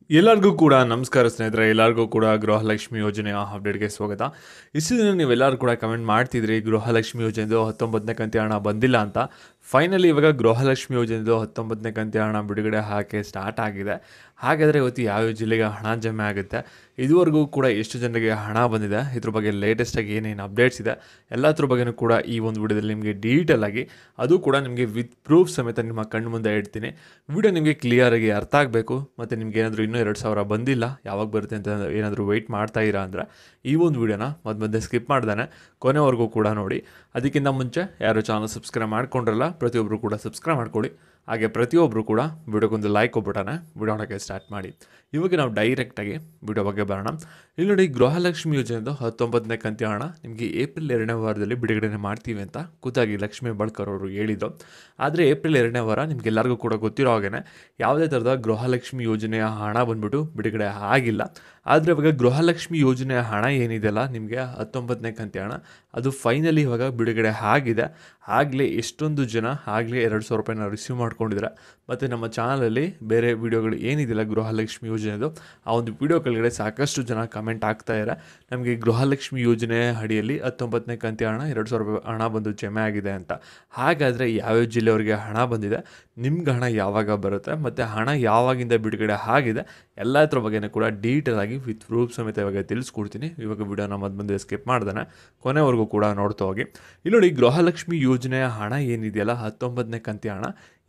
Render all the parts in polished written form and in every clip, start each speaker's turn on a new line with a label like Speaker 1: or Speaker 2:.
Speaker 1: ಎಲ್ಲರಿಗೂ ಕೂಡ ನಮಸ್ಕಾರ ಸ್ನೇಹಿತರೆ. ಎಲ್ಲರಿಗೂ ಕೂಡ ಗೃಹಲಕ್ಷ್ಮಿ ಯೋಜನೆಯ ಅಪ್ಡೇಟ್ಗೆ ಸ್ವಾಗತ. ಇಷ್ಟು ದಿನ ನೀವೆಲ್ಲರೂ ಕೂಡ ಕಮೆಂಟ್ ಮಾಡ್ತಿದ್ರಿ ಗೃಹಲಕ್ಷ್ಮಿ ಯೋಜನೆದು 19ನೇ ಕಂತಿನ ಹಣ ಬಂದಿಲ್ಲ ಅಂತ. ಫೈನಲಿ ಇವಾಗ ಗೃಹಲಕ್ಷ್ಮಿ ಯೋಜನೆದು 19ನೇ ಕಂತಿನ ಹಣ ಬಿಡುಗಡೆ ಹಾಕಿ ಸ್ಟಾರ್ಟ್ ಆಗಿದೆ. ಹಾಗಾದರೆ ಇವತ್ತು ಯಾವ್ಯಾವ ಜಿಲ್ಲೆಗೆ ಹಣ ಜಮೆ ಆಗುತ್ತೆ, ಇದುವರೆಗೂ ಕೂಡ ಎಷ್ಟು ಜನರಿಗೆ ಹಣ ಬಂದಿದೆ, ಇದ್ರ ಬಗ್ಗೆ ಲೇಟೆಸ್ಟಾಗಿ ಏನೇನು ಅಪ್ಡೇಟ್ಸ್ ಇದೆ ಎಲ್ಲದ್ರ ಬಗ್ಗೆಯೂ ಕೂಡ ಈ ಒಂದು ವಿಡಿಯೋದಲ್ಲಿ ನಿಮಗೆ ಡೀಟೇಲ್ ಆಗಿ, ಅದು ಕೂಡ ನಿಮಗೆ ವಿತ್ ಪ್ರೂಫ್ ಸಮೇತ ನಿಮ್ಮ ಕಣ್ಣು ಮುಂದೆ ಇಡ್ತೀನಿ. ವಿಡಿಯೋ ನಿಮಗೆ ಕ್ಲಿಯರಾಗಿ ಅರ್ಥ ಆಗಬೇಕು. ಮತ್ತು ನಿಮ್ಗೆ ಏನಾದರೂ ಇನ್ನೂ 2,000 ಬಂದಿಲ್ಲ, ಯಾವಾಗ ಬರುತ್ತೆ ಅಂತ ಏನಾದರೂ ವೆಯ್ಟ್ ಮಾಡ್ತಾ ಇರಾ ಅಂದರೆ ಈ ಒಂದು ವಿಡಿಯೋನ ಮಧ್ಯೆ ಸ್ಕಿಪ್ ಮಾಡ್ದಾನೆ ಕೊನೆವರೆಗೂ ಕೂಡ ನೋಡಿ. ಅದಕ್ಕಿಂತ ಮುಂಚೆ ಯಾರು ಚಾನಲ್ ಸಬ್ಸ್ಕ್ರೈಬ್ ಮಾಡ್ಕೊಂಡ್ರಲ್ಲ ಪ್ರತಿಯೊಬ್ಬರು ಕೂಡ ಸಬ್ಸ್ಕ್ರೈಬ್ ಮಾಡ್ಕೊಳ್ಳಿ. ಹಾಗೆ ಪ್ರತಿಯೊಬ್ಬರು ಕೂಡ ವಿಡಿಯೋಗೊಂದು ಲೈಕ್ ಕೊಟ್ಬಿಟ್ಟಾನೆ ವಿಡಿಯೋ ನೋಡೋಕ್ಕೆ ಸ್ಟಾರ್ಟ್ ಮಾಡಿ. ಇವಾಗ ನಾವು ಡೈರೆಕ್ಟಾಗಿ ವಿಡಿಯೋ ಬಗ್ಗೆ ಬರೋಣ. ಇಲ್ಲಿ ನೋಡಿ, ಗೃಹಲಕ್ಷ್ಮಿ ಯೋಜನೆದು 19ನೇ ಕಂತಿನ ಹಣ ನಿಮಗೆ ಏಪ್ರಿಲ್ 2ನೇ ವಾರದಲ್ಲಿ ಬಿಡುಗಡೆ ಮಾಡ್ತೀವಿ ಅಂತ ಖುದ್ದಾಗಿ ಲಕ್ಷ್ಮೀ ಹೆಬ್ಬಾಳ್ಕರ್ ಅವರು ಹೇಳಿದರು. ಆದರೆ ಏಪ್ರಿಲ್ 2ನೇ ವಾರ ನಿಮಗೆಲ್ಲರಿಗೂ ಕೂಡ ಗೊತ್ತಿರೋ ಹಾಗೆ ಯಾವುದೇ ಥರದ ಗೃಹಲಕ್ಷ್ಮಿ ಯೋಜನೆಯ ಹಣ ಬಂದ್ಬಿಟ್ಟು ಬಿಡುಗಡೆ ಆಗಿಲ್ಲ. ಆದರೆ ಇವಾಗ ಗೃಹಲಕ್ಷ್ಮಿ ಯೋಜನೆಯ ಹಣ ಏನಿದೆಯಲ್ಲ, ನಿಮಗೆ 19ನೇ ಕಂತಿನ ಹಣ ಅದು ಫೈನಲಿ ಇವಾಗ ಬಿಡುಗಡೆ ಆಗಿದೆ. ಆಗಲೇ ಎಷ್ಟೊಂದು ಜನ ಆಗಲೇ 2,000 ರೂಪಾಯಿನ ರಿಸೀವ್ ಮಾಡ್ಕೊಂಡಿದ್ದಾರೆ. ಮತ್ತು ನಮ್ಮ ಚಾನಲಲ್ಲಿ ಬೇರೆ ವಿಡಿಯೋಗಳು ಏನಿದೆಯಲ್ಲ ಗೃಹಲಕ್ಷ್ಮಿ ಯೋಜನೆದು, ಆ ಒಂದು ವಿಡಿಯೋ ಕೆಳಗಡೆ ಸಾಕಷ್ಟು ಜನ ಕಮೆಂಟ್ ಆಗ್ತಾಯಿದ್ದಾರೆ, ನಮಗೆ ಗೃಹಲಕ್ಷ್ಮಿ ಯೋಜನೆ ಅಡಿಯಲ್ಲಿ 19ನೇ ಕಂತಿನ ಹಣ 2,000 ರೂಪಾಯಿ ಹಣ ಬಂದು ಜಮೆ ಆಗಿದೆ ಅಂತ. ಹಾಗಾದರೆ ಯಾವ್ಯಾವ ಜಿಲ್ಲೆಯವರಿಗೆ ಹಣ ಬಂದಿದೆ, ನಿಮ್ಗೆ ಹಣ ಯಾವಾಗ ಬರುತ್ತೆ, ಮತ್ತು ಹಣ ಯಾವಾಗಿಂದ ಬಿಡುಗಡೆ ಆಗಿದೆ ಎಲ್ಲದ್ರ ಬಗ್ಗೆಯೂ ಕೂಡ ಡೀಟೇಲ್ ಆಗಿ ವಿತ್ ಪ್ರೂಫ್ ಸಮೇತ ಇವಾಗ ತಿಳಿಸ್ಕೊಡ್ತೀನಿ. ಇವಾಗ ವಿಡಿಯೋನ ಮುಂದೆ ಸ್ಕಿಪ್ ಮಾಡ್ದಾನೆ ಕೊನೆವರೆಗೂ ಕೂಡ ನೋಡ್ತಾ ಹೋಗಿ. ಇಲ್ಲಿ ನೋಡಿ, ಗೃಹಲಕ್ಷ್ಮಿ ಯೋಜನೆಯ ಹಣ ಏನಿದೆಯಲ್ಲ 19ನೇ ಕಂತಿನ ಹಣ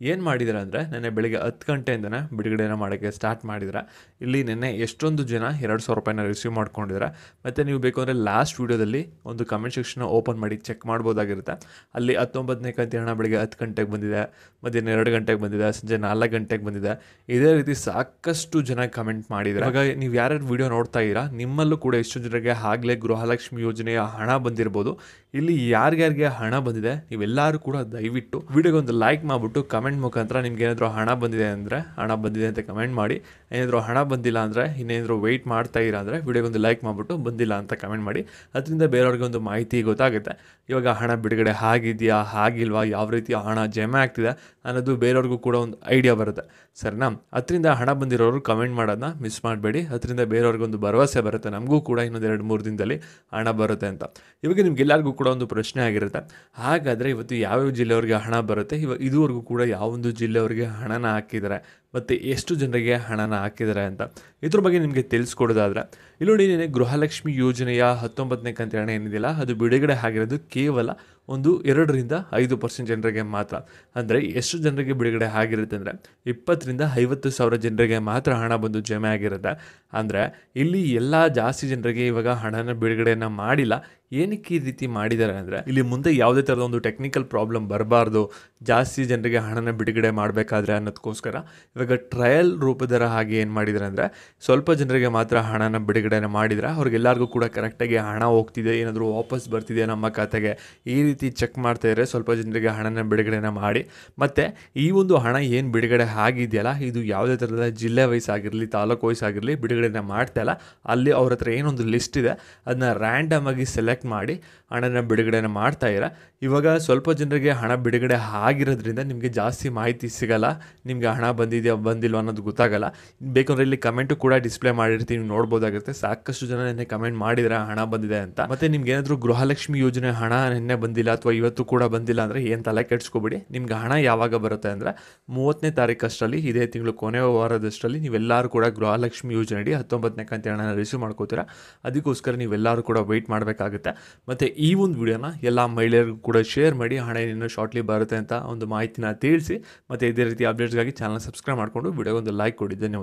Speaker 1: ಏನು ಮಾಡಿದ್ದಾರೆ ಅಂದರೆ, ನೆನ್ನೆ ಬೆಳಿಗ್ಗೆ 10 ಗಂಟೆಯಿಂದನೇ ಬಿಡುಗಡೆನ ಮಾಡೋಕ್ಕೆ ಸ್ಟಾರ್ಟ್ ಮಾಡಿದ್ದಾರೆ. ಇಲ್ಲಿ ನೆನ್ನೆ ಎಷ್ಟೊಂದು ಜನ 2,000 ರೂಪಾಯಿನ ರಿಸೀವ್ ಮಾಡ್ಕೊಂಡಿದ್ದಾರೆ. ಮತ್ತು ನೀವು ಬೇಕು ಅಂದರೆ ಲಾಸ್ಟ್ ವೀಡಿಯೋದಲ್ಲಿ ಒಂದು ಕಮೆಂಟ್ ಸೆಕ್ಷನ್ ಓಪನ್ ಮಾಡಿ ಚೆಕ್ ಮಾಡ್ಬೋದಾಗಿರುತ್ತೆ. ಅಲ್ಲಿ 19ನೇ ಕಂತಿನ ಹಣ ಬೆಳಿಗ್ಗೆ 10 ಗಂಟೆಗೆ ಬಂದಿದೆ, ಮಧ್ಯಾಹ್ನ 2 ಗಂಟೆಗೆ ಬಂದಿದೆ, ಸಂಜೆ 4 ಗಂಟೆಗೆ ಬಂದಿದೆ. ಇದೇ ರೀತಿ ಸಾಕಷ್ಟು ಜನ ಕಮೆಂಟ್ ಮಾಡಿದ್ದಾರೆ. ಇವಾಗ ನೀವು ಯಾರ್ಯಾರು ವಿಡಿಯೋ ನೋಡ್ತಾ ಇದ್ದೀರಾ, ನಿಮ್ಮಲ್ಲೂ ಕೂಡ ಎಷ್ಟು ಜನರಿಗೆ ಆಗಲೇ ಗೃಹಲಕ್ಷ್ಮಿ ಯೋಜನೆಯ ಹಣ ಬಂದಿರ್ಬೋದು. ಇಲ್ಲಿ ಯಾರ್ಯಾರಿಗೆ ಹಣ ಬಂದಿದೆ ನೀವೆಲ್ಲರೂ ಕೂಡ ದಯವಿಟ್ಟು ವಿಡಿಯೋಗೆ ಒಂದು ಲೈಕ್ ಮಾಡಿಬಿಟ್ಟು ಕಮೆಂಟ್ ಮುಖಾಂತರ ನಿಮ್ಗೆ ಏನಾದರೂ ಹಣ ಬಂದಿದೆ ಅಂದರೆ ಹಣ ಬಂದಿದೆ ಅಂತ ಕಮೆಂಟ್ ಮಾಡಿ. ಏನಾದರೂ ಹಣ ಬಂದಿಲ್ಲ ಅಂದರೆ, ಇನ್ನೇನಾದರೂ ವೆಯ್ಟ್ ಮಾಡ್ತಾ ಇರಾ ಅಂದರೆ ವಿಡಿಯೋಗೊಂದು ಲೈಕ್ ಮಾಡಿಬಿಟ್ಟು ಬಂದಿಲ್ಲ ಅಂತ ಕಮೆಂಟ್ ಮಾಡಿ. ಅದರಿಂದ ಬೇರೆಯವ್ರಿಗೆ ಒಂದು ಮಾಹಿತಿ ಗೊತ್ತಾಗುತ್ತೆ, ಇವಾಗ ಹಣ ಬಿಡುಗಡೆ ಆಗಿದೆಯಾ ಆಗಿಲ್ವಾ, ಯಾವ ರೀತಿ ಹಣ ಜಮೆ ಆಗ್ತಿದೆ ಅನ್ನೋದು ಬೇರೆಯವ್ರಿಗೂ ಕೂಡ ಒಂದು ಐಡಿಯಾ ಬರುತ್ತೆ. ಸರಿನಾ? ಅದರಿಂದ ಹಣ ಬಂದಿರೋರು ಕಮೆಂಟ್ ಮಾಡೋದನ್ನ ಮಿಸ್ ಮಾಡಬೇಡಿ. ಅದರಿಂದ ಬೇರೆಯವ್ರಿಗೊಂದು ಭರವಸೆ ಬರುತ್ತೆ, ನಮಗೂ ಕೂಡ ಇನ್ನೊಂದು 2-3 ದಿನದಲ್ಲಿ ಹಣ ಬರುತ್ತೆ ಅಂತ. ಇವಾಗ ನಿಮ್ಗೆಲ್ಲರಿಗೂ ಕೂಡ ಒಂದು ಪ್ರಶ್ನೆ ಆಗಿರುತ್ತೆ, ಹಾಗಾದರೆ ಇವತ್ತು ಯಾವ್ಯಾವ ಜಿಲ್ಲೆಯವ್ರಿಗೆ ಹಣ ಬರುತ್ತೆ, ಇದುವರೆಗೂ ಕೂಡ ಯಾವೊಂದು ಜಿಲ್ಲೆಯವರಿಗೆ ಹಣನ ಹಾಕಿದ್ದಾರೆ ಮತ್ತು ಎಷ್ಟು ಜನರಿಗೆ ಹಣನ ಹಾಕಿದ್ದಾರೆ ಅಂತ ಇದ್ರ ಬಗ್ಗೆ ನಿಮಗೆ ತಿಳಿಸ್ಕೊಡೋದಾದ್ರೆ, ಇಲ್ಲಿ ನೋಡಿ, ಗೃಹಲಕ್ಷ್ಮಿ ಯೋಜನೆಯ 19ನೇ ಕಂತಿನ ಹಣ ಏನಿದೆಯಲ್ಲ ಅದು ಬಿಡುಗಡೆ ಆಗಿರೋದು ಕೇವಲ ಒಂದು 2ರಿಂದ 5% ಜನರಿಗೆ ಮಾತ್ರ. ಅಂದರೆ ಎಷ್ಟು ಜನರಿಗೆ ಬಿಡುಗಡೆ ಆಗಿರುತ್ತೆ ಅಂದರೆ 20ರಿಂದ 50 ಸಾವಿರ ಜನರಿಗೆ ಮಾತ್ರ ಹಣ ಬಂದು ಜಮೆ ಆಗಿರುತ್ತೆ. ಅಂದರೆ ಇಲ್ಲಿ ಎಲ್ಲ ಜಾಸ್ತಿ ಜನರಿಗೆ ಇವಾಗ ಹಣನ ಬಿಡುಗಡೆಯನ್ನು ಮಾಡಿಲ್ಲ. ಏನಕ್ಕೆ ಈ ರೀತಿ ಮಾಡಿದ್ದಾರೆ ಅಂದರೆ, ಇಲ್ಲಿ ಮುಂದೆ ಯಾವುದೇ ಥರದ ಒಂದು ಟೆಕ್ನಿಕಲ್ ಪ್ರಾಬ್ಲಮ್ ಬರಬಾರ್ದು ಜಾಸ್ತಿ ಜನರಿಗೆ ಹಣನ ಬಿಡುಗಡೆ ಮಾಡಬೇಕಾದ್ರೆ ಅನ್ನೋದಕ್ಕೋಸ್ಕರ ಇವಾಗ ಟ್ರಯಲ್ ರೂಪದ ಹಾಗೆ ಏನು ಮಾಡಿದ್ದಾರೆ ಅಂದರೆ, ಸ್ವಲ್ಪ ಜನರಿಗೆ ಮಾತ್ರ ಹಣನ ಬಿಡುಗಡೆನ ಮಾಡಿದರೆ ಅವ್ರಿಗೆಲ್ಲರಿಗೂ ಕೂಡ ಕರೆಕ್ಟಾಗಿ ಹಣ ಹೋಗ್ತಿದೆ, ಏನಾದರೂ ವಾಪಸ್ ಬರ್ತಿದೆ ನಮ್ಮ ಖಾತೆಗೆ, ಈ ರೀತಿ ಚೆಕ್ ಮಾಡ್ತಾಯಿದ್ರೆ ಸ್ವಲ್ಪ ಜನರಿಗೆ ಹಣನ ಬಿಡುಗಡೆನ ಮಾಡಿ. ಮತ್ತು ಈ ಒಂದು ಹಣ ಏನು ಬಿಡುಗಡೆ ಆಗಿದೆಯಲ್ಲ, ಇದು ಯಾವುದೇ ಥರದ ಜಿಲ್ಲೆ ವೈಸ್ ಆಗಿರಲಿ ತಾಲೂಕು ವೈಸ್ ಆಗಿರಲಿ ಬಿಡುಗಡೆನ ಮಾಡ್ತಾಯಿಲ್ಲ. ಅಲ್ಲಿ ಅವ್ರ ಹತ್ರ ಏನೊಂದು ಲಿಸ್ಟ್ ಇದೆ, ಅದನ್ನ ರ್ಯಾಂಡಮ್ ಆಗಿ ಸೆಲೆಕ್ಟ್ ಮಾಡಿ ಹಣನ ಬಿಡುಗಡೆನ ಮಾಡ್ತಾಯಿರ. ಇವಾಗ ಸ್ವಲ್ಪ ಜನರಿಗೆ ಹಣ ಬಿಡುಗಡೆ ಆಗಿರೋದ್ರಿಂದ ನಿಮಗೆ ಜಾಸ್ತಿ ಮಾಹಿತಿ ಸಿಗಲ್ಲ, ನಿಮಗೆ ಹಣ ಬಂದಿದೆಯಾ ಬಂದಿಲ್ಲ ಅನ್ನೋದು ಗೊತ್ತಾಗಲ್ಲ. ಬೇಕಂದ್ರೆ ಇಲ್ಲಿ ಕಮೆಂಟು ಕೂಡ ಡಿಸ್ಪ್ಲೇ ಮಾಡಿರ್ತೀವಿ, ನೋಡ್ಬೋದಾಗುತ್ತೆ. ಸಾಕಷ್ಟು ಜನ ನಿನ್ನೆ ಕಮೆಂಟ್ ಮಾಡಿದರೆ ಹಣ ಬಂದಿದೆ ಅಂತ. ಮತ್ತು ನಿಮ್ಗೆ ಏನಾದರೂ ಗೃಹಲಕ್ಷ್ಮಿ ಯೋಜನೆ ಹಣ ನಿನ್ನೆ ಬಂದಿಲ್ಲ ಅಥವಾ ಇವತ್ತು ಕೂಡ ಬಂದಿಲ್ಲ ಅಂದರೆ ಏನು ತಲೆ ಕೆಡಿಸ್ಕೊಬೇಡಿ. ನಿಮ್ಗೆ ಹಣ ಯಾವಾಗ ಬರುತ್ತೆ ಅಂದರೆ 30ನೇ ತಾರೀಕಷ್ಟರಲ್ಲಿ, ಇದೇ ತಿಂಗಳು ಕೊನೆಯ ವಾರದಷ್ಟರಲ್ಲಿ ನೀವೆಲ್ಲರೂ ಕೂಡ ಗೃಹಲಕ್ಷ್ಮಿ ಯೋಜನೆ ಅಡಿ 19ನೇ ಕಂತಿನ ಹಣನ ರಿಸೀವ್ ಮಾಡ್ಕೋತೀರಾ. ಅದಕ್ಕೋಸ್ಕರ ನೀವೆಲ್ಲರೂ ಕೂಡ ವೆಯ್ಟ್ ಮಾಡಬೇಕಾಗುತ್ತೆ. ಮತ್ತು ಈ ಒಂದು ವಿಡಿಯೋನ ಎಲ್ಲ ಮಹಿಳೆಯರಿಗೂ ಕೂಡ ಶೇರ್ ಮಾಡಿ, ಹಣ ಇನ್ನೂ ಶಾರ್ಟ್ಲಿ ಬರುತ್ತೆ ಅಂತ ಒಂದು ಮಾಹಿತಿನ ತಿಳಿಸಿ. ಮತ್ತು ಇದೇ ರೀತಿ ಅಪ್ಡೇಟ್ಸ್ಗಾಗಿ ಚಾನಲ್ ಸಬ್ಸ್ಕ್ರೈಬ್ ಮಾಡಿಕೊಂಡು ವಿಡಿಯೋಗೊಂದು ಲೈಕ್ ಕೊಡಿ. ಧನ್ಯವಾದ.